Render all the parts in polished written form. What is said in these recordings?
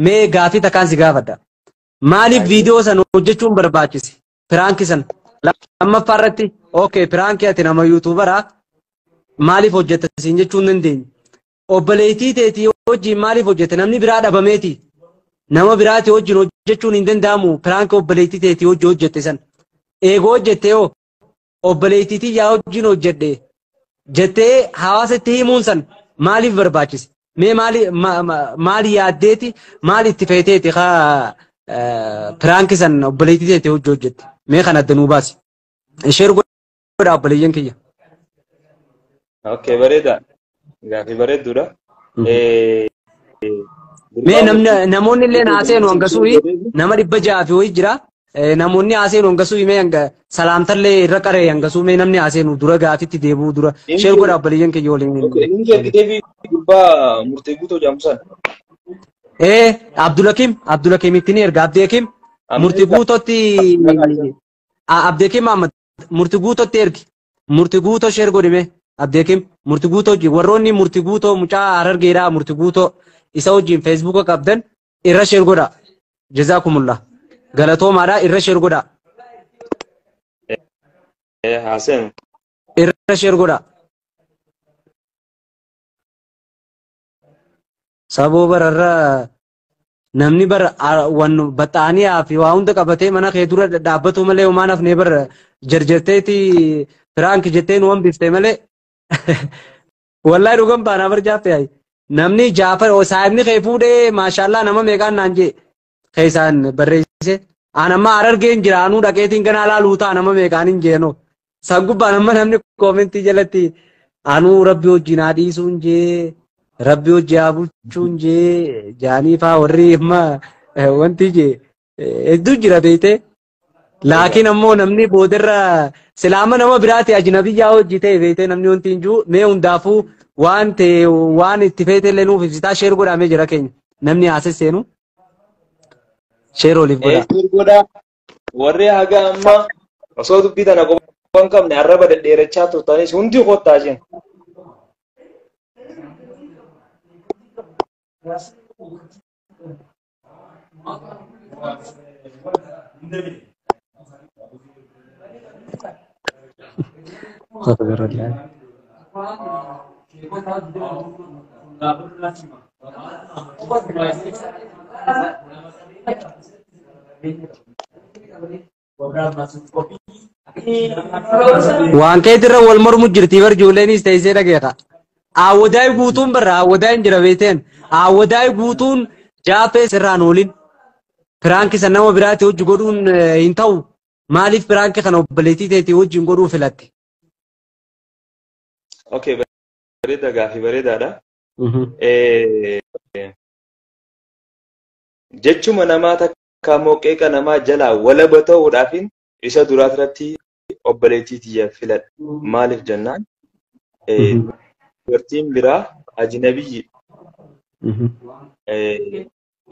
mee gaafii takkaan si gaafadha. Maaliif viidiyoo sana hojjechuun barbaachise? Piraanki sana lammaffaa irratti okay piraanki ati nama yuutuubaraa maaliif hojjetta siin jechuun dandeenya. Obboleettii teetii wajjin maaliif hojjette? Namni biraa dhabameeti. Nama biraati wajjin hojjechuun hin danda'amu. Piraanki obboleettii teetii wajjin hojjette sana. Eegoo hojjette yoo obboleettii yaa wajjin hojjedhe jettee hawaasatti himuun san maaliif barbaachise? Mee maali yaaddeeti maali itti feeteeti haa piraanki san obboleettii teetii wajjin hojjette? Mee kan adda nuu baasi. Ishee godha obboleeyyan kiyya. Okay, bareeda. Gaafii bareedduudha. Mee namoonni illee haaseenu hangasuu nama 600 fi wayii jira. Namoonni haaseenu hangasuu mee hanga salaamtallee irra qaree hangasuu mee namni haaseenu dura gaafitti deebi'u dura ishee godha obboleeyyan kiyya waliin. Okay, inni deebii gubbaa murtee guutuu jaamsan. Abdulakim itti ni erga Abdeekim murtii guutotti Abdeekim Ahmad murtii guutotti ergi murtii guutoo sheer godhime Abdeekim murtii guutoo hojii warroonni murtii guutoo mucaa Harargeedhaa murtii guutoo isa wajjin feesbuuka qabdan irra sheer godha jazaakumullah galatoomaadhaa irra sheer godha Hasen irra sheer godha saboo bararra namni bar wan baxaaniyaa fi waa hunda qabatee mana kee dura dhaabbatu malee homaan hafnee bar jarjarteeti piraanki jetteen waan biftee malee wallahi dhugan baanaa bar jaaffee namni Jaafar saahibni kee fuudhee maashaallah nama meeqaan naan jee keessaan barreesse aan amma Harargeen jiraanuu dhaqeetiin ganaa laaluu ta'a nama meeqaan hin jeeno san gubbaan amma namni koomentii jalatti anuu rabbi wajjin haa dhiisuun jee Rabbi hojii bulchuun jee jaaniifaa warri amma wanti jee hedduu jira beekte. Laakiin ammoo namni boodarra silaama nama biraati ajnabiyyaa hojii ta'e beekte namni wanti hin jiru mee hundaafuu waan ta'e waan itti feete illee nuuf ibsitaa sheer godhamee jira keenya namni haasas seenu sheer oliif godha. Warri haga amma osoo dubbii tana qofaan qabne arraba dhedheerachaa turtanis hundi qottaa jiran. Waan keetirra wal mormu jirti bar ijoollenis teessee dhageeta. Awwadaay guutuun barra awwadaay hin jira beekteen awwadaay guutuun jaafee sirraan oolin piraanki san nama biraati hojii godhuun hin ta'u maaliif piraanki kana obboleettii teetii wajjin godhuu filatte? Okay, bareeda gaafii bareedaadha. Jechuma namaa takka mooqeeqa namaa jalaa walaba ta'uudhaafin isa duraatirratti obboleettii tiyya filadha. Maaliif jennaan? Dubartiin biraa ajnabiyyi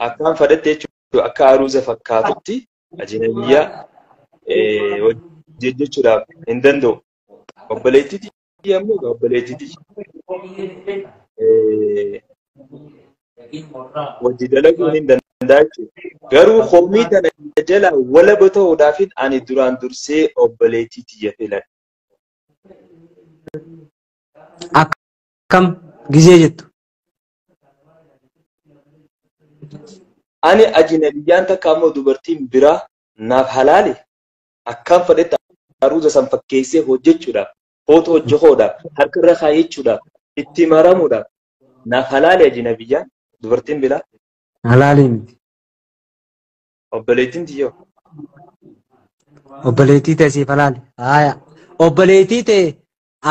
akkaan fadhatte jechuudha akka aruuza fakkaatutti ajnabiyyaa jechuudhaaf hin danda'u. Obboleettii ammoo obboleettii wajji dalaguun hin danda'a jechuudha. Garuu hommii tana jala walaba ta'uudhaafin ani duraan dursee obboleettii tiyya filadha. Akkam gizee jettu? Ani ajnabiyyaan takka ammoo dubartiin biraa naaf halaali akkaan fadhetta aruuza san fakkeessee hojjechuudhaaf footoo hojjechuudhaaf harka irra kaayyachuudhaaf itti maramuudhaaf naaf halaali ajnabiyyaan dubartiin biraa. Halaali miti. Obboleettiin tiyyoo. Obboleettii ta'e siif halaali. Haaya. Obboleettii ta'e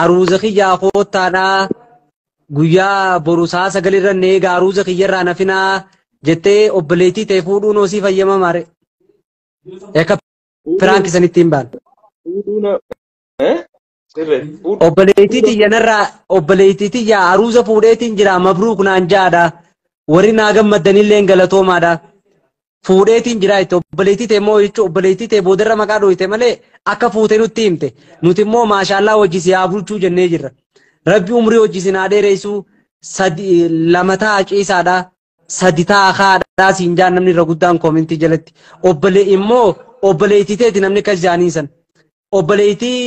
aruuza kiyyaa koottaadhaa guyyaa borusaa sagalirra neegaa aruuza kiyyarraa nafinaa jettee obboleettii ta'e fuudhuun osii fayyama maare. Eka piraanki san ittiin baal. Obboleettii xiyyanarraa obboleettii xiyyaa aruuza fuudheetiin jira mabruuk naan jaadha. Warri naa gammaddanillee galatoomaadha. Fuudheetiin jira itti obboleettii ta'e immoo jechuun obboleettii ta'e boodarra maqaa dhooyte malee akka fuute nutti himte. Nuti immoo maashaallah hojii haa bulchuu jennee jirra. Rabbi umrii hojii sinaa dheereessuu lama ta'a ciisaadha. saditaa haadhaa siin jaan namni irra guddaan koomintii jalatti obbolee immoo obboleetii teeti namni kas jaanii san obboleetii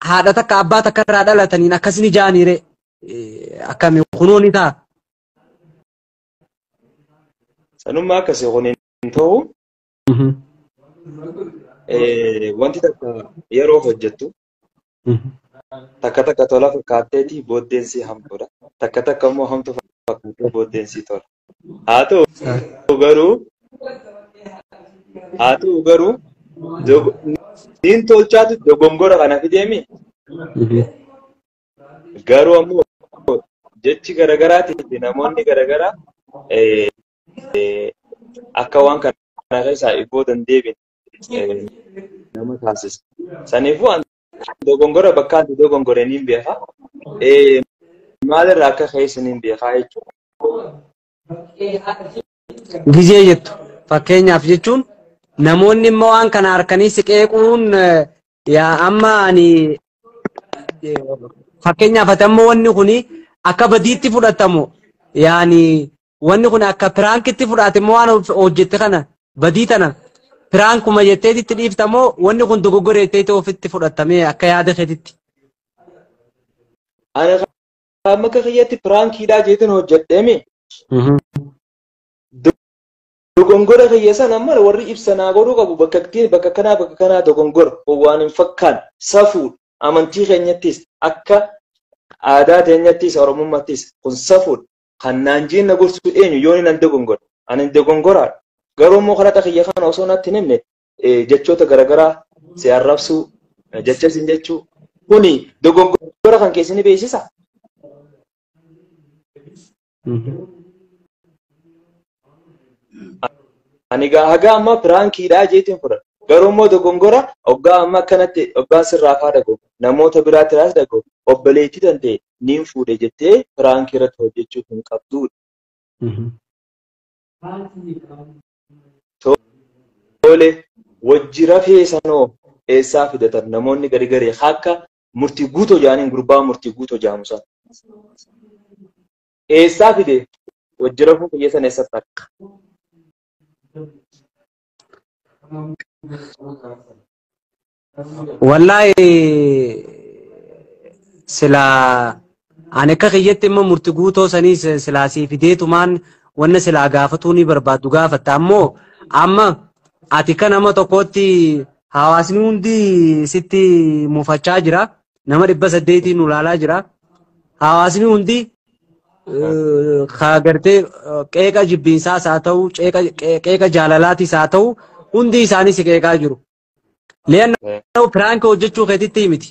haadha takka abbaa takka irraa dhalataniin akkasini jaaniire akkami kunuuni ta'a. Sanummaa akkasii kun hin ta'u wanti takka yeroo hojjettu takka takka tola fakkaatteeti booddeensi hamtuudha. Takka takka immoo hamtu fakkaatee booddeensi tola. Haa ta'u garuu niin tolchaatu dogongora kana fideemi. Garuu ammoo jechi garagaraati namoonni garagaraa akka waan kana keessaa ibboo dandeebin nama taasisa. Saniifuu dogongora bakka ati dogongore niin beekaa. Maalirraa akka keessa niin beekaa jechuudha. Gizee jettu fakkeenyaaf jechuun namoonni immoo waan kana harkanii si qeequun yaa amma ani fakkeenyaaf ati ammoo wanni kuni akka badiitti fudhatamu yaani wanni kun akka piraankitti fudhate immoo waan hojjette kana badii tana piraankuma jetteetitti dhiiftamoo wanni kun dogoggora jetteeti ofitti fudhatamee akka yaada keetitti. Ana amma akka kiyyatti piraankiidhaa jeetiin hojjedheemi. Dogongora kiyya sana amma warri ibsanaa godhuu qabu bakka kanaa dogongora waan hin fakkaan safuudha. Amantii keenyattis akka aadaa keenyattis oromummaattis kun safuudha. Kan naanjiin na gorsu eenyu yoon nan dogongora. Ani dogongoraadha. Garuu immoo kadhata kiyya kana osoo natti himne jechoota garagaraa si arrabsuu jecha sin jechuu kuni dogongora kan keessi ni beeksisa. Ani haga amma piraankiidhaa jeetiin fudhadha. Garuu immoo dogongora hoggaa amma akkanatti hoggaan sirraa faa dhagahu namoota biraatiraas dhagahu obboleettii danda'e niin fuudhe jettee piraankii irratti hojjechuu hin qabduudha. Tole wajji rafee sanoo eessaa fidatan namoonni gari garee akka murtii guutoo jaaniin gurbaa murtii guutoo jaamusan. Eessaa fide wajji rafuu kiyyeessan eessatti akka. Wallahi sila ani akka kiyyatti immoo murtii guutoo sanii silaa sii fideetumaan wanna silaa gaafatuu ni barbaaddu gaafatta ammoo amma ati kan nama tokkotti hawaasni hundi sitti mufachaa jira nama 800 nu ilaalaa jira hawaasni hundi kagartee qeeqa jibbiinsaas haa ta'u qeeqa jaalalaatis haa ta'u hundi isaanii si qeeqaa jiru. Leennoo piraanka hojjechuu keetitti miti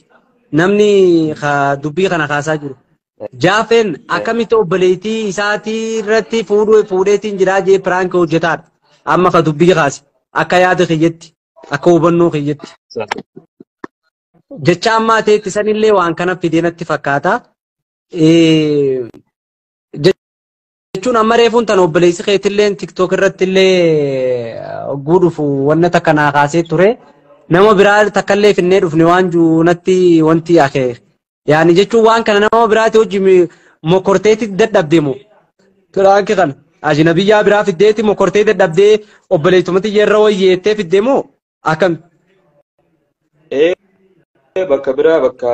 namni dubbii kana kaasaa jiru. Jaafeen akkamitti obboleettii isaatii irratti fuudheetiin jiraa jee piraanka hojjetaadha. Amma ka dubbii kaase akka yaada kiyyetti akka hubannoo kiyyetti. Jecha ammaa ta'etti sanillee waan kana fideenatti fakkaata. Jechuun amma reefuun tan obboleessi keetillee TikTok irratti illee guudhuuf wanna takka naa kaasee ture. Nama biraa takkallee finnee dhufne waan juunatti wanti akee. Yaani jechuun waan kana nama biraati hojii mokorteetti dadhabdeemu. Piraanki kana ajnabiyyaa biraa fiddeetti mokortee dadhabdee obboleettumatti yeroo wayyeettee fiddeemu akkam. Bakka biraa bakka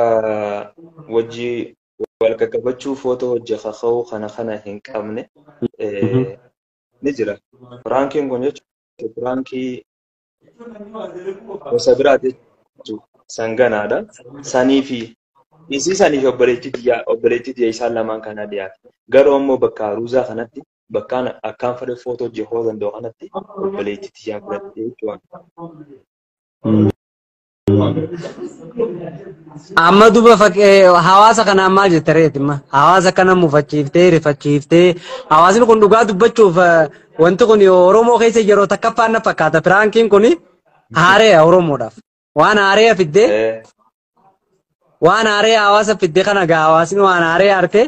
wajjii wal qaqqabachuu footoo hojjetaa kana hin qabne ni jira. Piraankiin kun jechuun piraankii gosa biraati jechuudha. Sanganaadha. Sanii fi isii sanii fi obboleettii isaan lamaan kana dhiyaate. Garuu immoo bakka ruuzaa kanatti bakkaan akkaan fedhe footoo hojjechuu danda'u kanatti obboleettii yaa fudhatte jechuudha. Amma duba hawaasa kana maal jettereeti ma hawaasa kana mufachiiftee rifachiiftee hawaasni kun dhugaa dubbachuuf wanti kun Oromoo keessa yeroo takkaffaan na fakkaata piraankiin kun haaree Oromoodhaaf waan haaree fiddee waan haaree hawaasa fiddee kana gaa hawaasni waan haaree harkee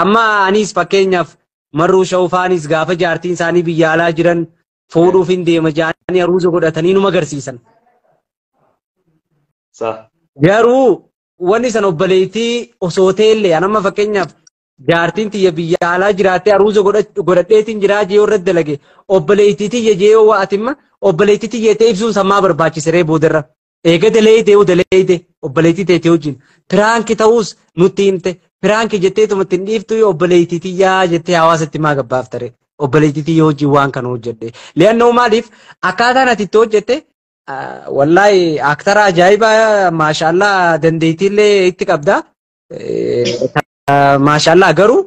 amma anis fakkeenyaaf marruu shawufaanis gaafa jaartiin isaanii biyya alaa jiran fuudhuuf hin deema jaanii aruuza godhatanii numa agarsiisan. Garuu wanni san obboleettii osoo ta'ellee anamma fakkeenyaaf jaartiin tiyya biyya alaa jiraattee aruuza godhadheetiin jiraa jee irratti dalage obboleettii tiyya jee waatimma obboleettii tiyya ta'e ibsuun sammaa barbaachisiree boodarra eega daleeyite obboleettii ta'e wajjin piraanki ta'uus nutti himte piraanki jettee tumatti hin dhiiftu obboleettii tiyyaa jettee hawaasatti maa gabbaaf tare obboleettii tiyya wajjin waan kana hojjedhe li'annoo maaliif akkaataan ati itti hojjette wallahi aktara ajaa'ibaa maashaallah dandeettiillee itti qabda maashaallah garuu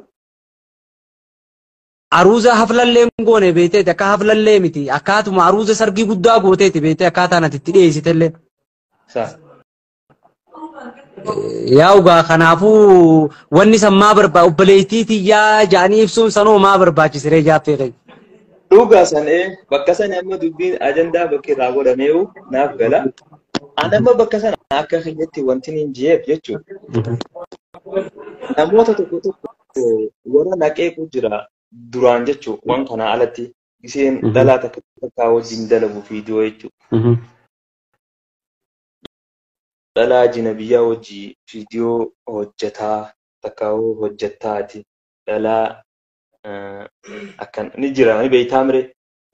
aruuza haflallee goone beetee akka haflallee miti akkaatuma aruuza sargii guddaa gooteeti beetee akkaataan ati itti dhiyeessitellee. Yaa ugaa kanaafuu wanni san maa obboleettii tiyyaa ja'anii ibsuun sanoo maa barbaachisiree jaaffee qabu. Dhugaa sanee bakka sana amma dubbiin ajandaa bakki irraa godhameeru naaf gala. Ani amma bakka sana akka keenyatti wanti hin jireef jechuudha. Namoota tokko warra naqeetu jira duraan jechuudha waan kana alatti isheen dhalaa takka wajjin dalagu viidiyoo jechuudha. Dhalaa jinabiyyaa wajjin viidiyoo hojjetaa takka hojjettaati dhalaa akkan ni jira ni beeytaamre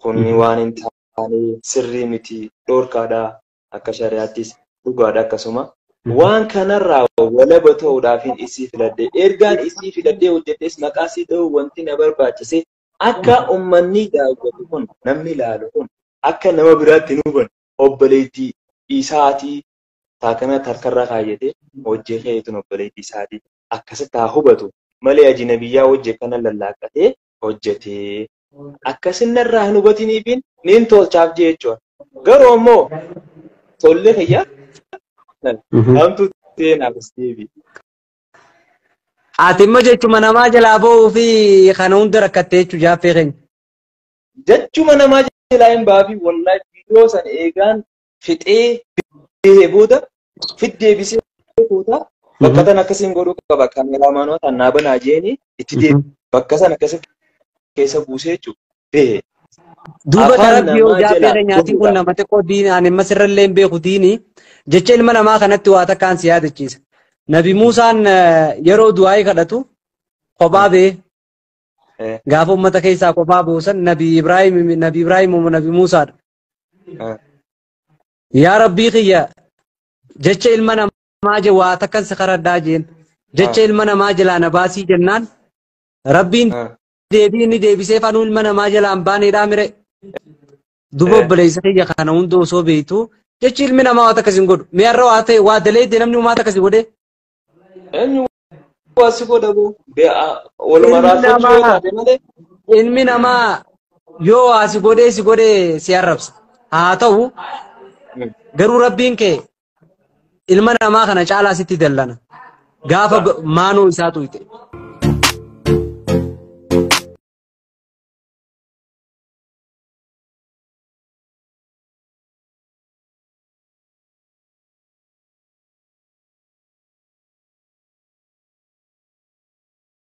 kunni waan hin taane sirrii miti dhorkaadha akka shari'aattis dhugaadha akkasuma waan kanarraa walaba ta'uudhaaf isii filadhee ergaan isii filadhee hojjetes maqaa isii ta'uu wanti na barbaachise akka ummanni daawwatu kun namni ilaalu kun akka nama biraatti nu huban obboleettii isaatii taakana tarkarraa kaayyate hojjee keetuun obboleettii isaatii akkasitti haa hubatu malee ajinabiyyaa hojjee kana lallaaqatee hojjetee akkasinarraa hin hubatiniifin niin tolchaaf jechuudha. Garuu ammoo tollee fayyaa namtu seenaaf isteebi. Ati immoo jechuma namaa jalaa ba'uu fi kana hunda rakkattee jechuu jaaffee keenya. Jechuma namaa jalaa hin baafi wallahi viidiyoo san eegaan fixee bahee booda fiddeebisee booda bakka tan akkasiin godhuu qaba kaameraamaanota annaa banaa jeeni itti deebi bakka san akkasitti keessa buusee jechuudha. Bahee. Duuba darabbii yoo jaaffee keenyaatiin kun nama xiqqoo diini ani amma sirrallee hin beeku diini jecha ilma namaa kanatti waa takkaan si yaadachiisa. Nabi Muusaan yeroo du'aa kadhatu kophaa ba'e gaafa uummata keessaa kophaa buusan Nabi Ibraahim Nabi Muusaadha. Yaa Rabbii kiyya jecha ilma namaa je waa takkan si kadhadhaa jeen jecha ilma namaa jalaa na baasii jennaan Rabbiin deebii ni deebisee fanuu ilma namaa jalaan baaneedhaa mire. Duuba obboleessa kiyya kana hunda osoo beektu jechi ilmi namaa waa takkas hin godhu. Mee har'a waa ta'e waa daleedde namni uumaa takkas godhee. Eenyu waasi godhamu walumaa raafachuu yoo taate malee. Ilmi namaa yoo waasi godhee si arrabsa. Haa ta'u garuu Rabbiin kee ilma namaa kana caalaa sitti dallana. Gaafa maanoo isaa tuyte.